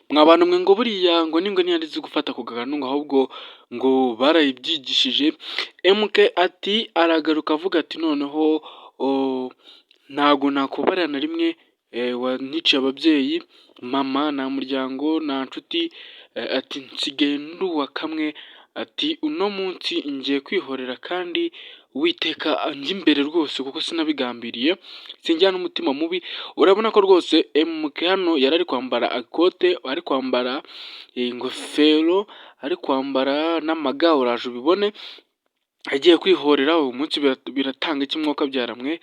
Mwa bantu mwe ngo buriya ngo n'ingwe ntiyari izi gufata ku gakanu ngo ahubwo ngo barayibyigishije. MK ati aragaruka avuga ati noneho ntago nakubarira na rimwe wanyiciye ababyeyi, mama, nta muryango, nta nshuti, ati nsigaye ndi uwa kamwe, ati uno munsi ngiye kwihorera kandi Uwiteka anjye imbere rwose kuko sinabigambiriye, sinjyana n'umutima mubi. Urabona ko rwose MK hano yari ari kwambara ikote, ari kwambara ingofero, ari kwambara n'amaga, uraje ubibone, agiye kwihorera. Uyu munsi biratanga iki mwuka byaramwe,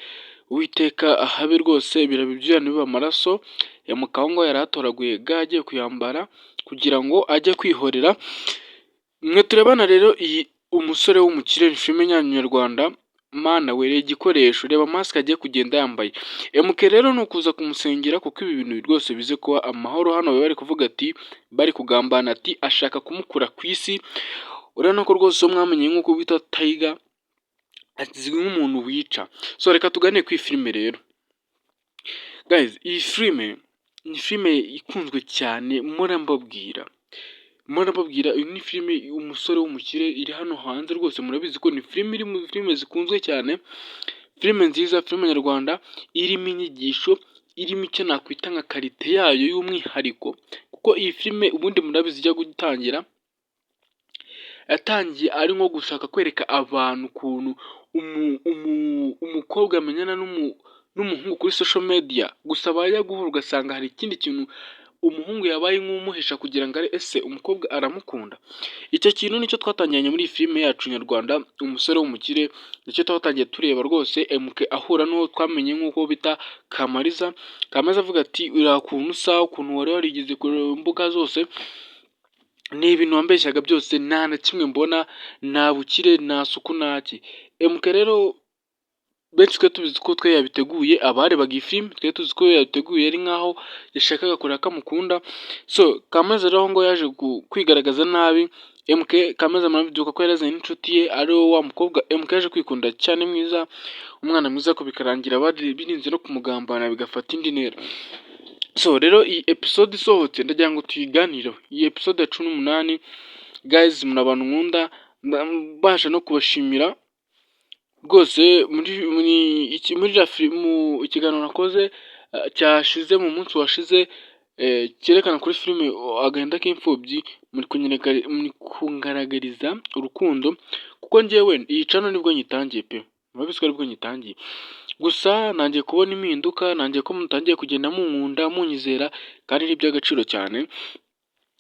Uwiteka ahabe rwose birabe ibyuya biba amaraso. MK aho ngo yari atoraguye ga agiye kuyambara kugira ngo ajye kwihorera. Mwe turebana rero iyi umusore w'umukire ni filime nyarwanda, mana wereye igikoresho, reba masike agiye kugenda yambaye. MK rero ni ukuza kumusengera kuko ibi bintu rwose bize kuba amahoro. Hano bari kuvuga ati bari kugambana, ati ashaka kumukura ku isi. Urabona ko rwose uwo mwamenye nk'uko bita Tiger azwi nk'umuntu wica. So reka tuganire ku iyi filime rero guys. Iyi filime ni filime ikunzwe cyane, murambabwira iyi ni filime umusore w'umukire, iri hano hanze rwose. Murabizi ko ni filime iri mu filime zikunzwe cyane, filime nziza, filime nyarwanda irimo inyigisho, irimo icyo nakwita nka karite yayo y'umwihariko. Kuko iyi filime ubundi murabizi ijya gutangira, yatangiye ari nko gushaka kwereka abantu ukuntu umukobwa amenyana n'umuhungu kuri social media, gusa bajya guhura ugasanga hari ikindi kintu umuhungu yabaye nk'umuhisha kugira ngo ese umukobwa aramukunda. Icyo kintu nicyo twatangiranye muri iyi filime yacu nyarwanda, umusore w'umukire, nicyo twatangiye tureba rwose. MK ahura n'uwo twamenye nk'uko bita Kamariza avuga ati uriya kuntu usa, ukuntu wari warigeze ku mbuga zose, ni ibintu wambeshyaga byose, nta na kimwe mbona, nta bukire, nta suku, ntaki. MK rero benshi twe tubizi ko twe yabiteguye, abarebaga iyi filime twe tuzi ko yabiteguye ari nkaho yashakaga kureba ko amukunda. So Kamariza rero ngo yaje kwigaragaza nabi. MK Kamariza murabiduka ko yarazanye n'inshuti ye ari wa mukobwa. MK yaje kwikunda cyane, mwiza, umwana mwiza, ko bikarangira birinze no kumugambana bigafata indi ntera. So rero iyi episode isohotse ndagira ngo tuyiganireho. Iyi episode ya 18 guys, muri abantu nkunda, mbasha no kubashimira rwose muri ikiganiro nakoze cyashize mu munsi washize, cyerekana kuri filime agahinda k'imfubyi, muri kungaragariza urukundo. Kuko njyewe iyi channel nibwo nyitangiye pe, murabizi ko aribwo nyitangiye, gusa nangiye kubona impinduka, nangiye ko mutangiye kugenda munkunda, munyizera, kandi ni iby'agaciro cyane.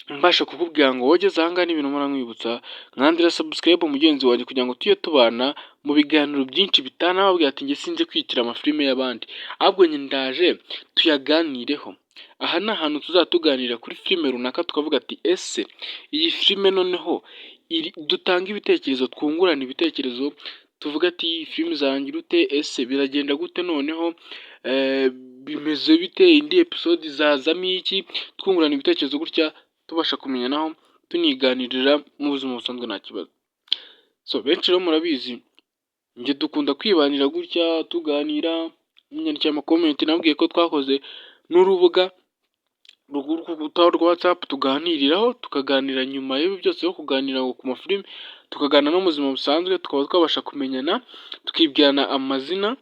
Mbasha kukubwira ngo wogeze ahangaha n'ibintu muramwibutsa, mwandira subscribe mugenzi wanjye kugira ngo tujye tubana mu biganiro byinshi bitanababwira ati njye sinje kwitira amafilime y'abandi, ahubwo njye ndaje tuyaganireho. Aha ni ahantu tuzatuganira kuri filime runaka, tukavuga ati ese iyi filime noneho dutanga ibitekerezo, twungurana ibitekerezo, tuvuga ati filime izangira ute, ese biragenda gute, noneho bimeze bite, indi episode izazamo iki, twungurana ibitekerezo gutya, tubasha kumenyanaho, tuniganirira mu buzima busanzwe nta kibazo. So benshi rero murabizi njye dukunda kwibanira gutya tuganira, munyandikira amakomenti, nabwiye ko twakoze n'urubuga rwa WhatsApp tuganiriraho, tukaganira nyuma y'ibi byose yo kuganira ku mafilime, tukaganira no mu buzima busanzwe, tukaba twabasha kumenyana, tukibwirana amazina.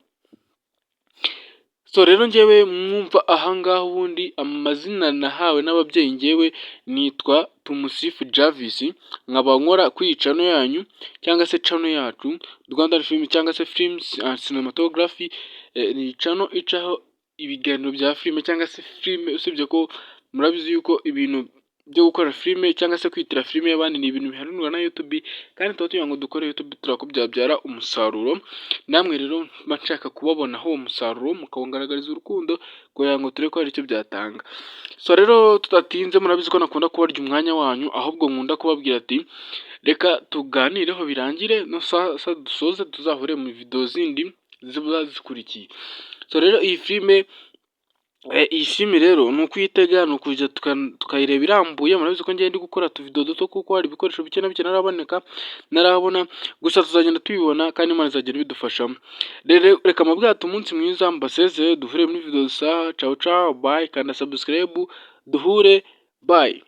So rero njyewe mwumva ahangaha, ubundi amazina nahawe n'ababyeyi, njyewe nitwa Tumusifu Jarvis, nkaba nkora kuri iyi channel yanyu cyangwa se channel yacu Rwanda Film cyangwa se Films and Cinematography. Ni channel icaho ibiganiro bya filime cyangwa se filime, usibye ko murabizi yuko ibintu byo gukora filime cyangwa se kwitira filime y'abandi ni ibintu bihanirwa na YouTube, kandi tuba tugira ngo dukore YouTube turako byabyara umusaruro. Namwe rero mba nshaka kubabonaho uwo musaruro, mukawugaragariza urukundo kugira ngo turebe ko hari icyo byatanga. So rero tudatinze, murabizi ko nakunda kubarya umwanya wanyu, ahubwo nkunda kubabwira ati reka tuganireho birangire, dusoze tuzahure mu video zindi ziba zikurikiye. So rero iyi filime rero ni ukuyitega, ni ukujya tukayireba irambuye. Murabizi ko ngenda ndi gukora utuvido duto kuko hari ibikoresho bike na bike narabona, gusa tuzagenda tubibona kandi Imana izagenda bidufashamo. Rero reka mabwate umunsi mwiza, mbasezeye, duhure muri video saha, ciao ciao, bye, kanda subscribe, duhure bayi.